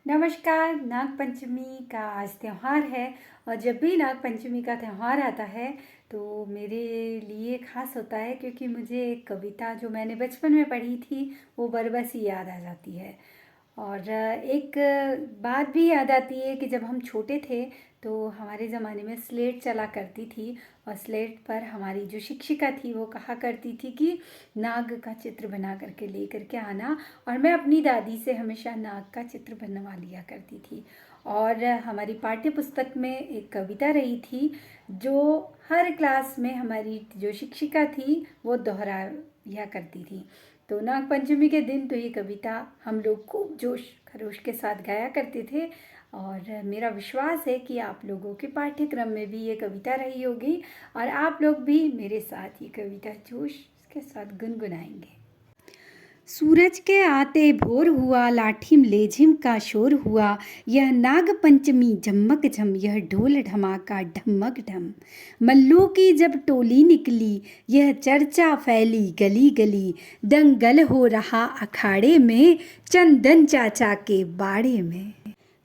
नमस्कार। नाग पंचमी का आज त्यौहार है और जब भी नाग पंचमी का त्यौहार आता है तो मेरे लिए ख़ास होता है, क्योंकि मुझे एक कविता जो मैंने बचपन में पढ़ी थी वो बरबसी याद आ जाती है। और एक बात भी याद आती है कि जब हम छोटे थे तो हमारे ज़माने में स्लेट चला करती थी, और स्लेट पर हमारी जो शिक्षिका थी वो कहा करती थी कि नाग का चित्र बना करके ले करके आना। और मैं अपनी दादी से हमेशा नाग का चित्र बनवा लिया करती थी। और हमारी पाठ्य पुस्तक में एक कविता रही थी जो हर क्लास में हमारी जो शिक्षिका थी वो दोहराया करती थी। तो नाग पंचमी के दिन तो ये कविता हम लोग खूब जोश खरोश के साथ गाया करते थे। और मेरा विश्वास है कि आप लोगों के पाठ्यक्रम में भी ये कविता रही होगी और आप लोग भी मेरे साथ ये कविता जोश के साथ गुनगुनाएंगे। सूरज के आते भोर हुआ, लाठिम लेझिम का शोर हुआ, यह नाग पंचमी झम्मक झम, यह ढोल ढमाका ढमक ढम। मल्लों की जब टोली निकली, यह चर्चा फैली गली गली, दंगल हो रहा अखाड़े में, चंदन चाचा के बाड़े में।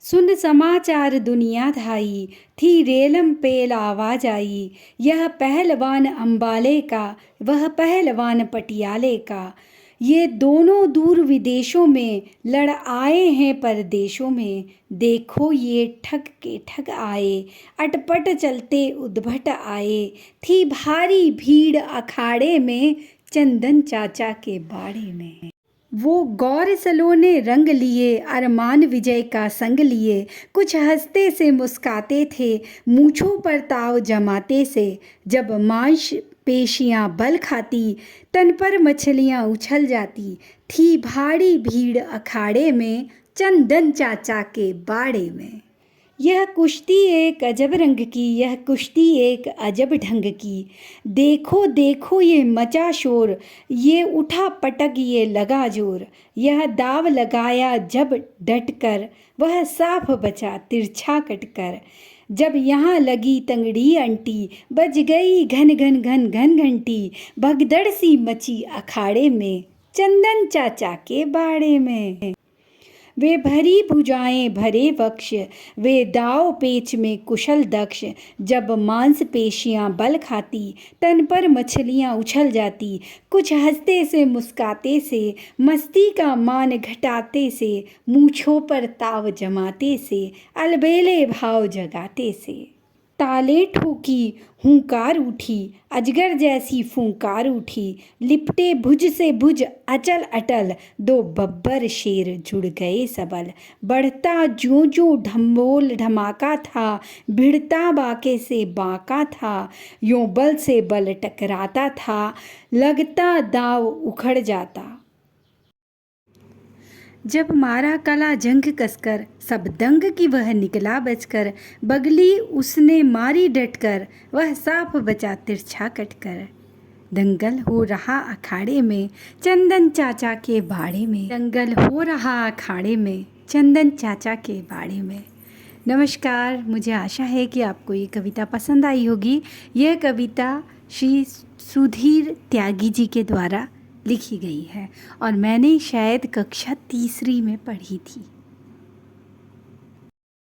सुन समाचार दुनिया धाई, थी रेलम पेल आवाज आई, यह पहलवान अंबाले का, वह पहलवान पटियाले का, ये दोनों दूर विदेशों में लड़ आए हैं परदेशों में। देखो ये ठग के ठग आए, अटपट चलते उद्भट आए, थी भारी भीड़ अखाड़े में, चंदन चाचा के बाड़े में। वो गौर सलोने रंग लिए, अरमान विजय का संग लिए, कुछ हंसते से मुस्काते थे, मूँछों पर ताव जमाते से। जब मांस पेशियाँ बल खाती, तन पर मछलियाँ उछल जाती, थी भारी भीड़ अखाड़े में, चंदन चाचा के बाड़े में। यह कुश्ती एक अजब रंग की, यह कुश्ती एक अजब ढंग की, देखो देखो ये मचा शोर, ये उठा पटक ये लगा जोर, यह दाव लगाया जब डट कर, वह साफ बचा तिरछा कटकर। जब यहाँ लगी तंगड़ी अंटी, बज गई घन घन घन घन घंटी, भगदड़ सी मची अखाड़े में, चंदन चाचा के बाड़े में। वे भरी भुजाएं भरे वक्ष, वे दाव पेच में कुशल दक्ष, जब मांसपेशियां बल खाती, तन पर मछलियां उछल जाती, कुछ हंसते से मुस्काते से, मस्ती का मान घटाते से, मूँछों पर ताव जमाते से, अलबेले भाव जगाते से। ताले ठोकी हुंकार उठी, अजगर जैसी फूंकार उठी, लिपटे भुज से भुज अचल अटल, दो बब्बर शेर जुड़ गए सबल। बढ़ता ज्यों ज्यों ढम्बोल ढमाका था, भिड़ता बाके से बाका था, यों बल से बल टकराता था, लगता दाव उखड़ जाता। जब मारा कला जंग कसकर, सब दंग की वह निकला बचकर, बगली उसने मारी डटकर, वह साफ बचा तिरछा कटकर। दंगल हो रहा अखाड़े में, चंदन चाचा के बाड़े में, दंगल हो रहा अखाड़े में, चंदन चाचा के बाड़े में। नमस्कार, मुझे आशा है कि आपको ये कविता पसंद आई होगी। यह कविता श्री सुधीर त्यागी जी के द्वारा लिखी गई है और मैंने शायद कक्षा तीसरी में पढ़ी थी।